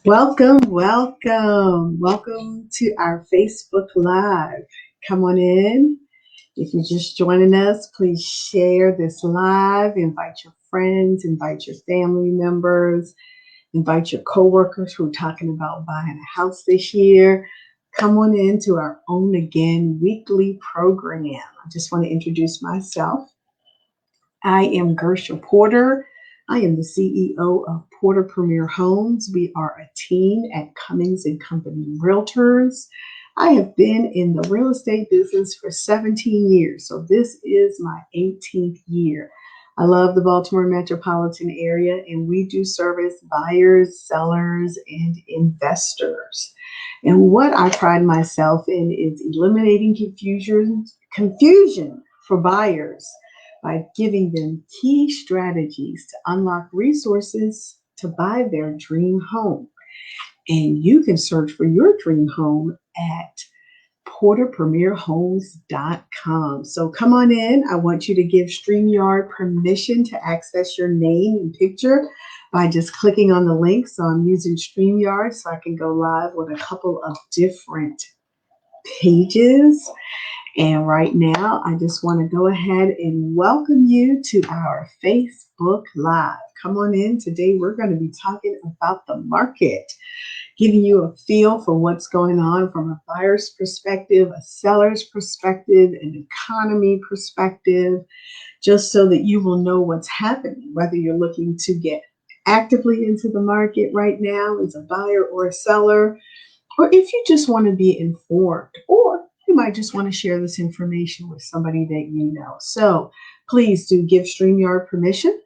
Welcome, welcome, welcome to our Facebook Live. Come on in. If you're just joining us, please share this live. Invite your friends, invite your family members, invite your coworkers who are talking about buying a house this year. Come on in to our Own Again weekly program. I just want to introduce myself. I am Gersha Porter. I am the CEO of Porter Premier Homes. We are a team at Cummings and Company Realtors. I have been in the real estate business for 17 years, so this is my 18th year. I love the Baltimore metropolitan area, and we do service buyers, sellers, and investors. And what I pride myself in is eliminating confusion for buyers by giving them key strategies to unlock resources to buy their dream home. And you can search for your dream home at porterpremierhomes.com. So come on in. I want you to give StreamYard permission to access your name and picture by just clicking on the link. So I'm using StreamYard so I can go live with a couple of different pages. And right now, I just want to go ahead and welcome you to our Facebook Live. Come on in. Today, we're going to be talking about the market, giving you a feel for what's going on from a buyer's perspective, a seller's perspective, an economy perspective, just so that you will know what's happening, whether you're looking to get actively into the market right now as a buyer or a seller, or if you just want to be informed, or you might just want to share this information with somebody that you know. So please do give StreamYard permission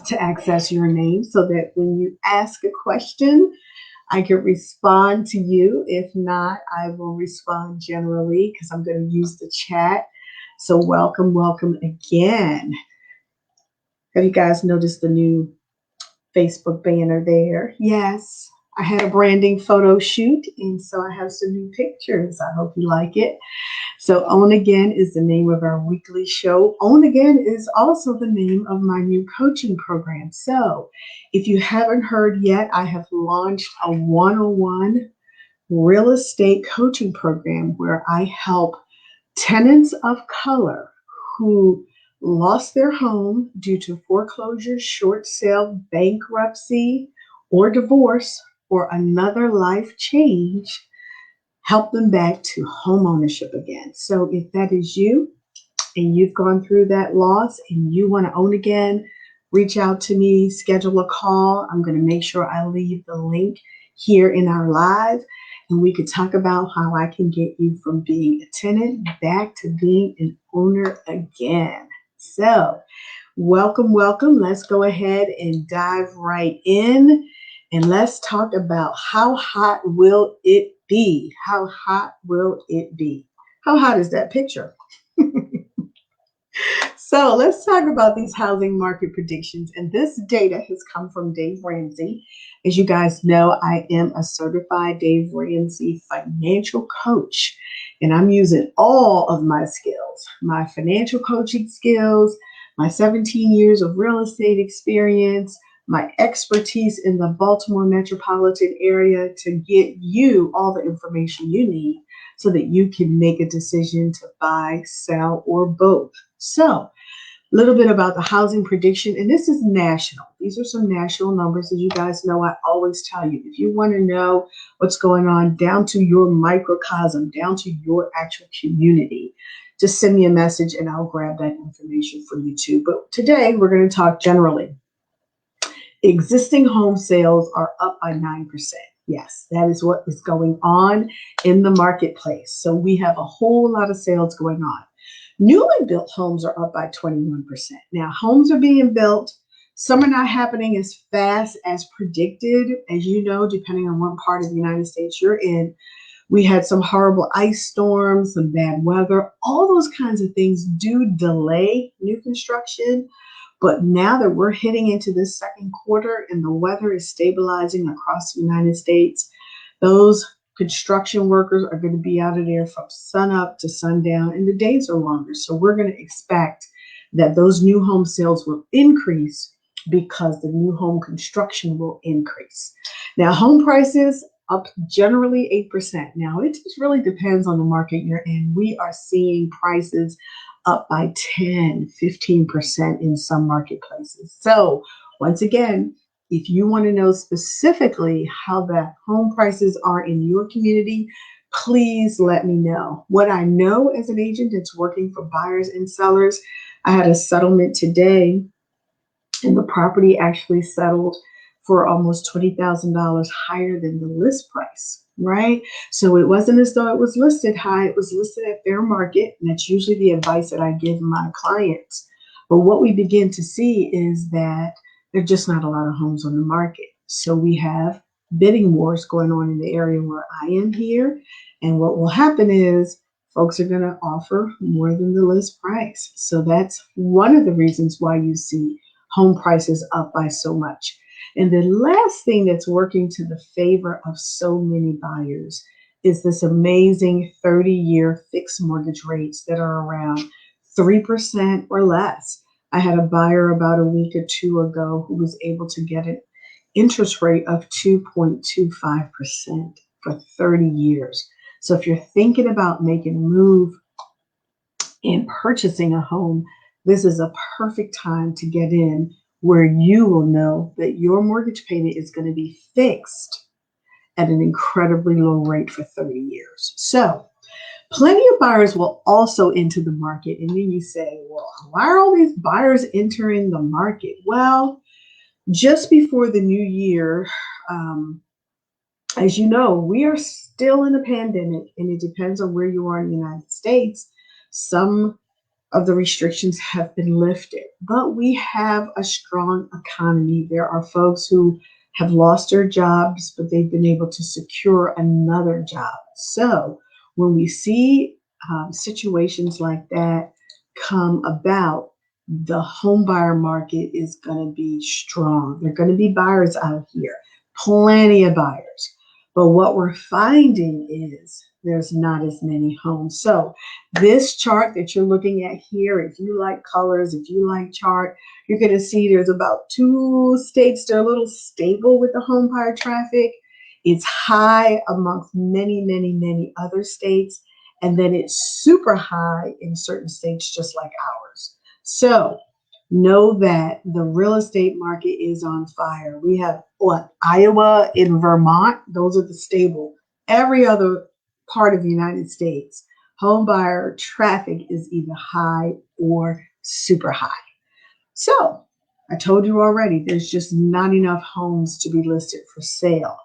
to access your name so that when you ask a question, I can respond to you. If not, I will respond generally because I'm going to use the chat. So welcome, welcome again. Have you guys noticed the new Facebook banner there? Yes. I had a branding photo shoot, and so I have some new pictures. I hope you like it. So Own Again is the name of our weekly show. Own Again is also the name of my new coaching program. So if you haven't heard yet, I have launched a one-on-one real estate coaching program where I help tenants of color who lost their home due to foreclosure, short sale, bankruptcy, or divorce, or another life change, help them back to home ownership again. So if that is you and you've gone through that loss and you want to own again, reach out to me, schedule a call. I'm going to make sure I leave the link here in our live, and we could talk about how I can get you from being a tenant back to being an owner again. So welcome, welcome. Let's go ahead and dive right in. And let's talk about how hot will it be? How hot will it be? How hot is that picture? So let's talk about these housing market predictions. And this data has come from Dave Ramsey. As you guys know, I am a certified Dave Ramsey financial coach. And I'm using all of my skills, my financial coaching skills, my 17 years of real estate experience, my expertise in the Baltimore metropolitan area to get you all the information you need so that you can make a decision to buy, sell, or both. So, a little bit about the housing prediction, and this is national. These are some national numbers. As you guys know, I always tell you, if you want to know what's going on down to your microcosm, down to your actual community, just send me a message and I'll grab that information for you too. But today we're going to talk generally. Existing home sales are up by 9%. Yes, that is what is going on in the marketplace. So we have a whole lot of sales going on. Newly built homes are up by 21%. Now, homes are being built. Some are not happening as fast as predicted. As you know, depending on what part of the United States you're in, we had some horrible ice storms, some bad weather. All those kinds of things do delay new construction. But now that we're heading into this second quarter and the weather is stabilizing across the United States, those construction workers are going to be out of there from sun up to sundown, and the days are longer. So we're going to expect that those new home sales will increase because the new home construction will increase. Now, home prices up generally 8%. Now, it just really depends on the market you're in. We are seeing prices up by 10, 15% in some marketplaces. So, once again, if you want to know specifically how the home prices are in your community, please let me know. What I know as an agent that's working for buyers and sellers, I had a settlement today, and the property actually settled for almost $20,000 higher than the list price, right? So it wasn't as though it was listed high, it was listed at fair market, and that's usually the advice that I give my clients. But what we begin to see is that there are just not a lot of homes on the market. So we have bidding wars going on in the area where I am here. And what will happen is folks are going to offer more than the list price. So that's one of the reasons why you see home prices up by so much. And the last thing that's working to the favor of so many buyers is this amazing 30-year fixed mortgage rates that are around 3% or less. I had a buyer about a week or two ago who was able to get an interest rate of 2.25% for 30 years. So if you're thinking about making a move and purchasing a home, this is a perfect time to get in where you will know that your mortgage payment is going to be fixed at an incredibly low rate for 30 years. So plenty of buyers will also enter the market. And then you say, well, why are all these buyers entering the market? Well, just before the new year, as you know, we are still in a pandemic, and it depends on where you are in the United States. Some of the restrictions have been lifted, but we have a strong economy. There are folks who have lost their jobs, but they've been able to secure another job. So when we see situations like that come about, the home buyer market is going to be strong. There are going to be buyers out here, plenty of buyers. But what we're finding is there's not as many homes. So this chart that you're looking at here, if you like colors, if you like chart, you're going to see there's about 2 states that are a little stable with the home buyer traffic. It's high amongst many, many, many other states. And then it's super high in certain states just like ours. So know that the real estate market is on fire. We have Iowa and Vermont. Those are the stable. Every other part of the United States, home buyer traffic is either high or super high. So I told you already, there's just not enough homes to be listed for sale.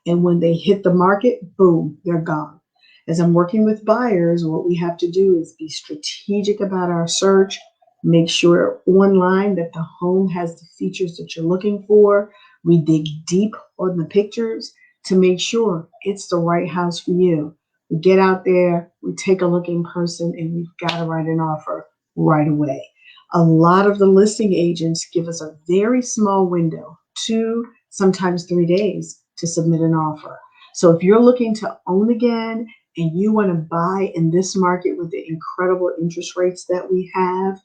And when they hit the market, boom, they're gone. As I'm working with buyers, what we have to do is be strategic about our search. Make sure online that the home has the features that you're looking for. We dig deep on the pictures to make sure it's the right house for you. We get out there, we take a look in person, and we've got to write an offer right away. A lot of the listing agents give us a very small window, 2, sometimes 3 days to submit an offer. So if you're looking to own again and you want to buy in this market with the incredible interest rates that we have,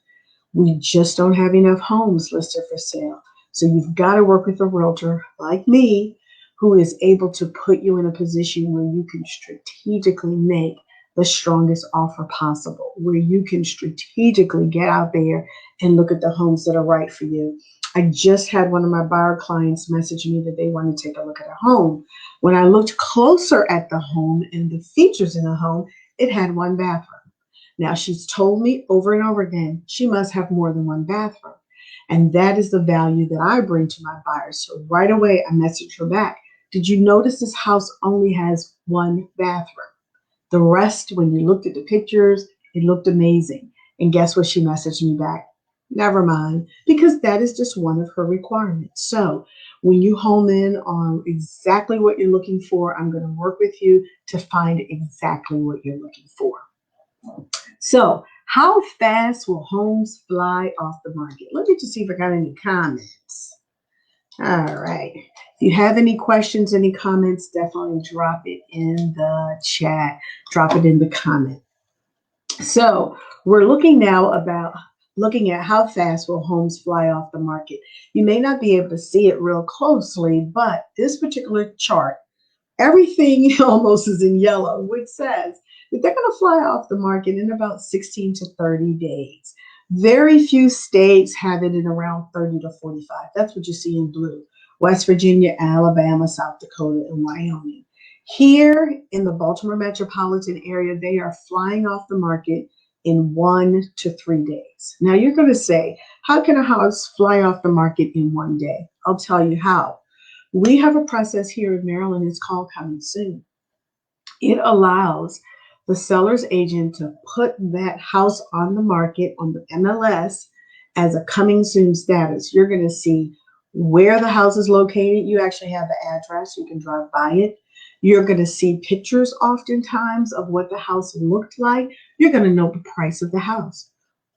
we just don't have enough homes listed for sale. So you've got to work with a realtor like me who is able to put you in a position where you can strategically make the strongest offer possible, where you can strategically get out there and look at the homes that are right for you. I just had one of my buyer clients message me that they want to take a look at a home. When I looked closer at the home and the features in the home, it had 1 bathroom. Now, she's told me over and over again, she must have more than 1 bathroom. And that is the value that I bring to my buyers. So right away, I messaged her back. Did you notice this house only has 1 bathroom? The rest, when you looked at the pictures, it looked amazing. And guess what she messaged me back? Never mind, because that is just one of her requirements. So when you home in on exactly what you're looking for, I'm going to work with you to find exactly what you're looking for. So how fast will homes fly off the market? Let me just see if I got any comments. All right. If you have any questions, any comments, definitely drop it in the chat. Drop it in the comment. So we're looking now about looking at how fast will homes fly off the market. You may not be able to see it real closely, but this particular chart, everything almost is in yellow, which says that they're going to fly off the market in about 16 to 30 days. Very few states have it in around 30 to 45. That's what you see in blue. West Virginia, Alabama, South Dakota, and Wyoming. Here in the Baltimore metropolitan area, they are flying off the market in 1 to 3 days. Now you're going to say, how can a house fly off the market in 1 day? I'll tell you how. We have a process here in Maryland. It's called Coming Soon. It allows the seller's agent to put that house on the market on the MLS as a coming soon status. You're going to see where the house is located. You actually have the address. You can drive by it. You're going to see pictures oftentimes of what the house looked like. You're going to know the price of the house.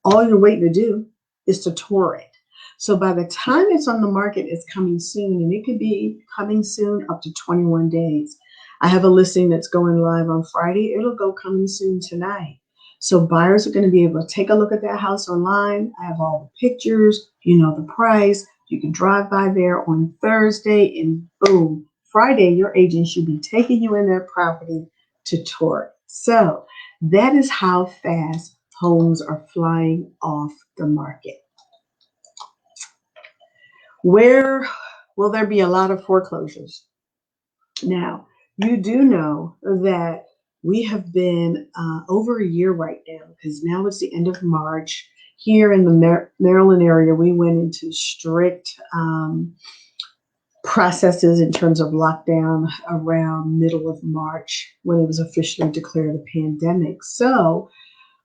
All you're waiting to do is to tour it. So by the time it's on the market, it's coming soon, and it could be coming soon up to 21 days. I have a listing that's going live on Friday. It'll go coming soon tonight. So buyers are going to be able to take a look at that house online. I have all the pictures, you know the price. You can drive by there on Thursday, and boom, Friday, your agent should be taking you in that property to tour it. So that is how fast homes are flying off the market. Where will there be a lot of foreclosures? Now, you do know that we have been over a year right now, because now it's the end of March. Here in the Maryland area, we went into strict processes in terms of lockdown around middle of March when it was officially declared a pandemic. So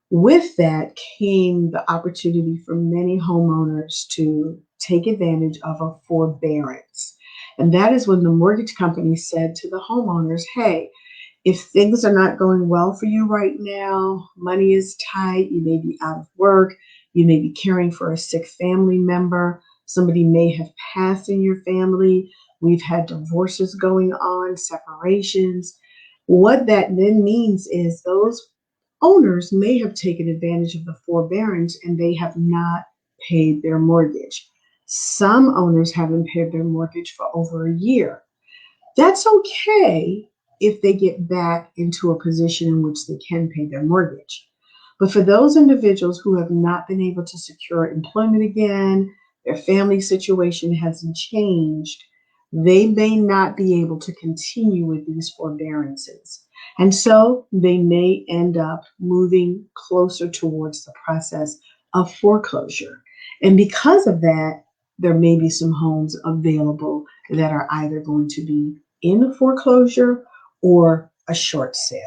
with that came the opportunity for many homeowners to take advantage of a forbearance. And that is when the mortgage company said to the homeowners, hey, if things are not going well for you right now, money is tight, you may be out of work, you may be caring for a sick family member, somebody may have passed in your family, we've had divorces going on, separations. What that then means is those owners may have taken advantage of the forbearance and they have not paid their mortgage. Some owners haven't paid their mortgage for over a year. That's okay if they get back into a position in which they can pay their mortgage. But for those individuals who have not been able to secure employment again, their family situation hasn't changed, they may not be able to continue with these forbearances. And so they may end up moving closer towards the process of foreclosure. And because of that, there may be some homes available that are either going to be in a foreclosure or a short sale.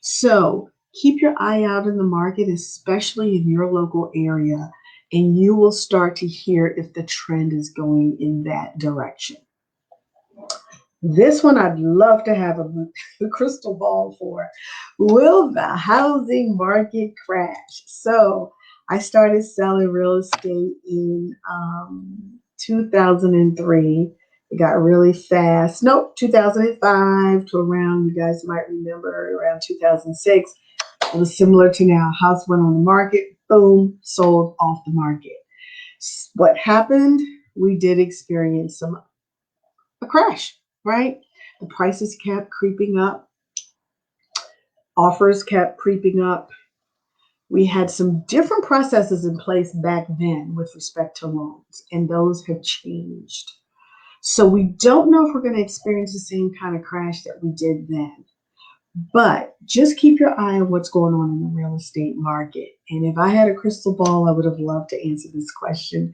So keep your eye out in the market, especially in your local area, and you will start to hear if the trend is going in that direction. This one I'd love to have a crystal ball for. Will the housing market crash? So I started selling real estate in 2003. It got really fast. Nope, 2005 to around, you guys might remember, around 2006. It was similar to now. House went on the market, boom, sold off the market. What happened? We did experience a crash, right? The prices kept creeping up. Offers kept creeping up. We had some different processes in place back then with respect to loans, and those have changed. So we don't know if we're going to experience the same kind of crash that we did then. But just keep your eye on what's going on in the real estate market. And if I had a crystal ball, I would have loved to answer this question,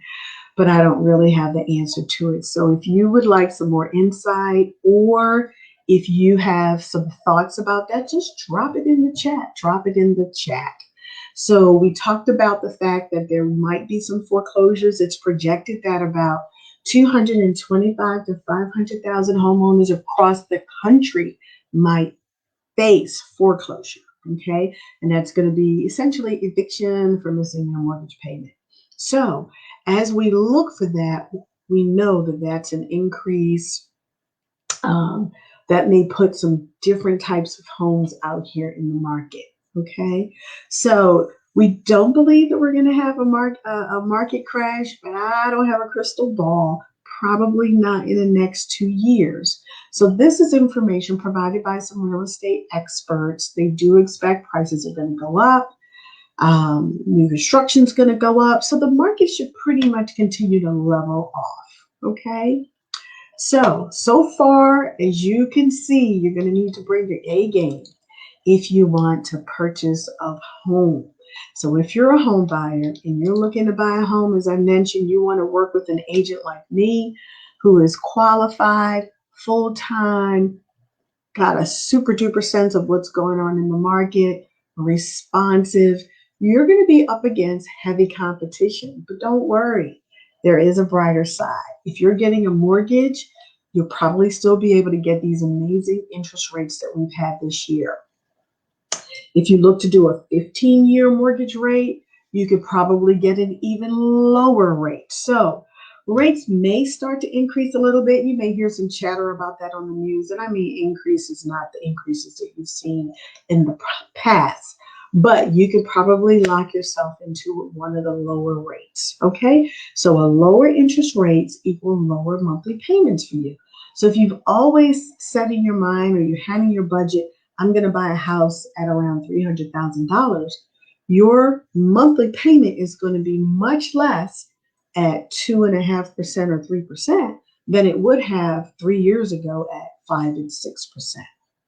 but I don't really have the answer to it. So if you would like some more insight, or if you have some thoughts about that, just drop it in the chat. Drop it in the chat. So we talked about the fact that there might be some foreclosures. It's projected that about 225 to 500,000 homeowners across the country might face foreclosure, okay? And that's going to be essentially eviction for missing their mortgage payment. So as we look for that, we know that that's an increase that may put some different types of homes out here in the market, okay? So We don't believe that we're going to have a market crash, but I don't have a crystal ball. Probably not in the next 2 years. So this is information provided by some real estate experts. They do expect prices are going to go up. New construction is going to go up. So the market should pretty much continue to level off. Okay. So far as you can see, you're going to need to bring your A game if you want to purchase a home. So if you're a home buyer and you're looking to buy a home, as I mentioned, you want to work with an agent like me who is qualified, full-time, got a super duper sense of what's going on in the market, responsive. You're going to be up against heavy competition, but don't worry. There is a brighter side. If you're getting a mortgage, you'll probably still be able to get these amazing interest rates that we've had this year. If you look to do a 15-year mortgage rate, you could probably get an even lower rate. So rates may start to increase a little bit. You may hear some chatter about that on the news. And I mean, increases, not the increases that you've seen in the past. But you could probably lock yourself into one of the lower rates. Okay, so a lower interest rates equal lower monthly payments for you. So if you've always set in your mind or you had in your budget, I'm going to buy a house at around $300,000, your monthly payment is going to be much less at 2.5% or 3% than it would have 3 years ago at 5 and 6%.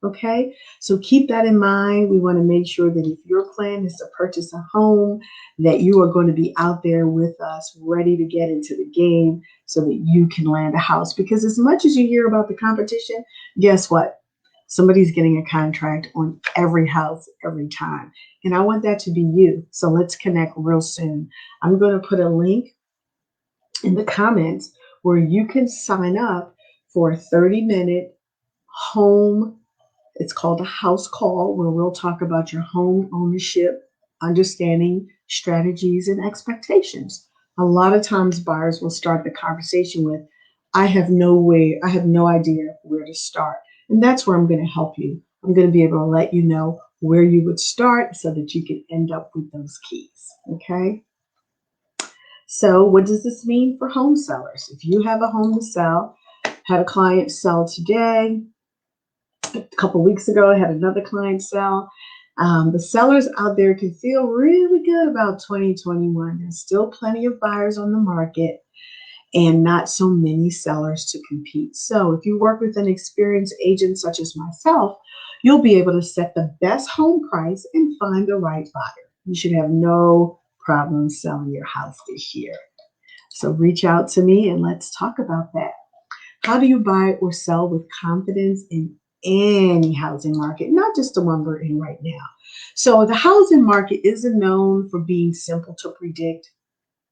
Okay, so keep that in mind. We want to make sure that if your plan is to purchase a home, that you are going to be out there with us, ready to get into the game so that you can land a house. Because as much as you hear about the competition, guess what? Somebody's getting a contract on every house every time. And I want that to be you. So let's connect real soon. I'm going to put a link in the comments where you can sign up for a 30-minute home. It's called a house call, where we'll talk about your home ownership, understanding strategies and expectations. A lot of times buyers will start the conversation with, I have no idea where to start. And that's where I'm going to help you. I'm going to be able to let you know where you would start so that you can end up with those keys. Okay. So what does this mean for home sellers? If you have a home to sell, had a client sell today, a couple of weeks ago, I had another client sell. The sellers out there can feel really good about 2021. There's still plenty of buyers on the market and not so many sellers to compete. So if you work with an experienced agent such as myself, you'll be able to set the best home price and find the right buyer. You should have no problem selling your house this year. So reach out to me and let's talk about that. How do you buy or sell with confidence in any housing market, not just the one we're in right now? So the housing market isn't known for being simple to predict.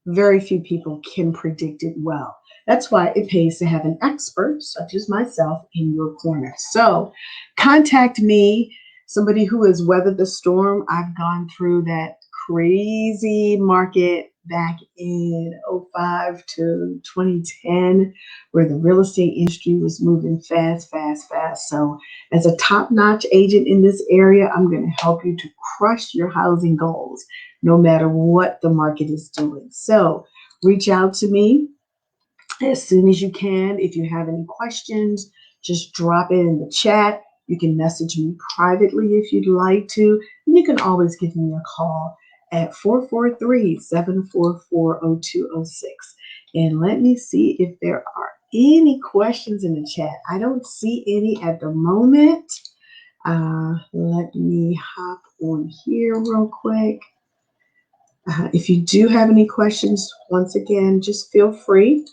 Very few people can predict it well. That's why it pays to have an expert such as myself in your corner. So contact me, somebody who has weathered the storm. I've gone through that crazy market back in 05 to 2010, where the real estate industry was moving fast. So as a top-notch agent in this area, I'm going to help you to crush your housing goals, no matter what the market is doing. So reach out to me as soon as you can. If you have any questions, just drop it in the chat. You can message me privately if you'd like to. And you can always give me a call at 443-744-0206. And let me see if there are any questions in the chat. I don't see any at the moment. Let me hop on here real quick. If you do have any questions, once again, just feel free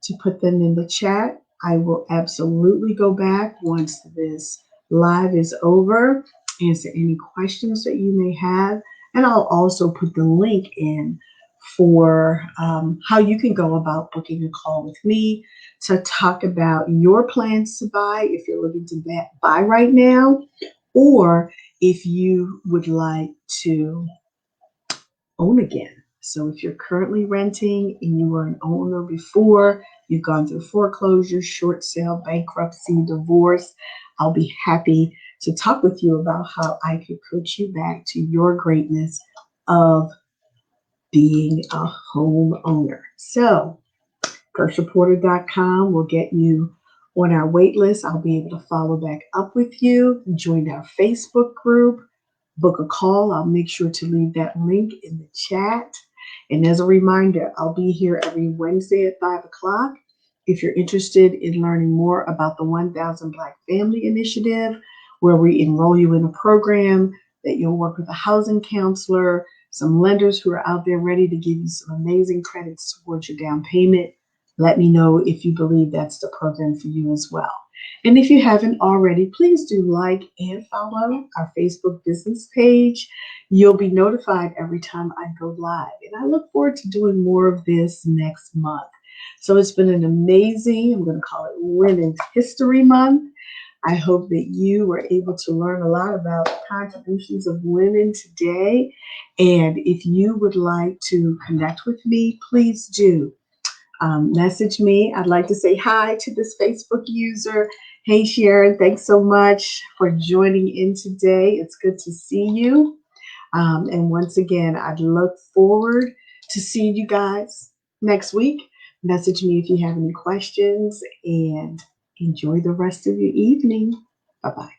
to put them in the chat. I will absolutely go back once this live is over, answer any questions that you may have. And I'll also put the link in for how you can go about booking a call with me to talk about your plans to buy, if you're looking to buy right now, or if you would like to own again. So if you're currently renting and you were an owner before, you've gone through foreclosure, short sale, bankruptcy, divorce, I'll be happy to talk with you about how I could coach you back to your greatness of being a homeowner. So firstreporter.com will get you on our wait list. I'll be able to follow back up with you, join our Facebook group, book a call. I'll make sure to leave that link in the chat. And as a reminder, I'll be here every Wednesday at 5 o'clock. If you're interested in learning more about the 1000 Black Family Initiative, where we enroll you in a program that you'll work with a housing counselor, some lenders who are out there ready to give you some amazing credits towards your down payment, let me know if you believe that's the program for you as well. And if you haven't already, please do like and follow our Facebook business page. You'll be notified every time I go live. And I look forward to doing more of this next month. So it's been an amazing, I'm going to call it Women's History Month. I hope that you were able to learn a lot about the contributions of women today. And if you would like to connect with me, please do. Message me. I'd like to say hi to this Facebook user. Hey, Sharon, thanks so much for joining in today. It's good to see you. And once again, I'd look forward to seeing you guys next week. Message me if you have any questions and enjoy the rest of your evening. Bye-bye.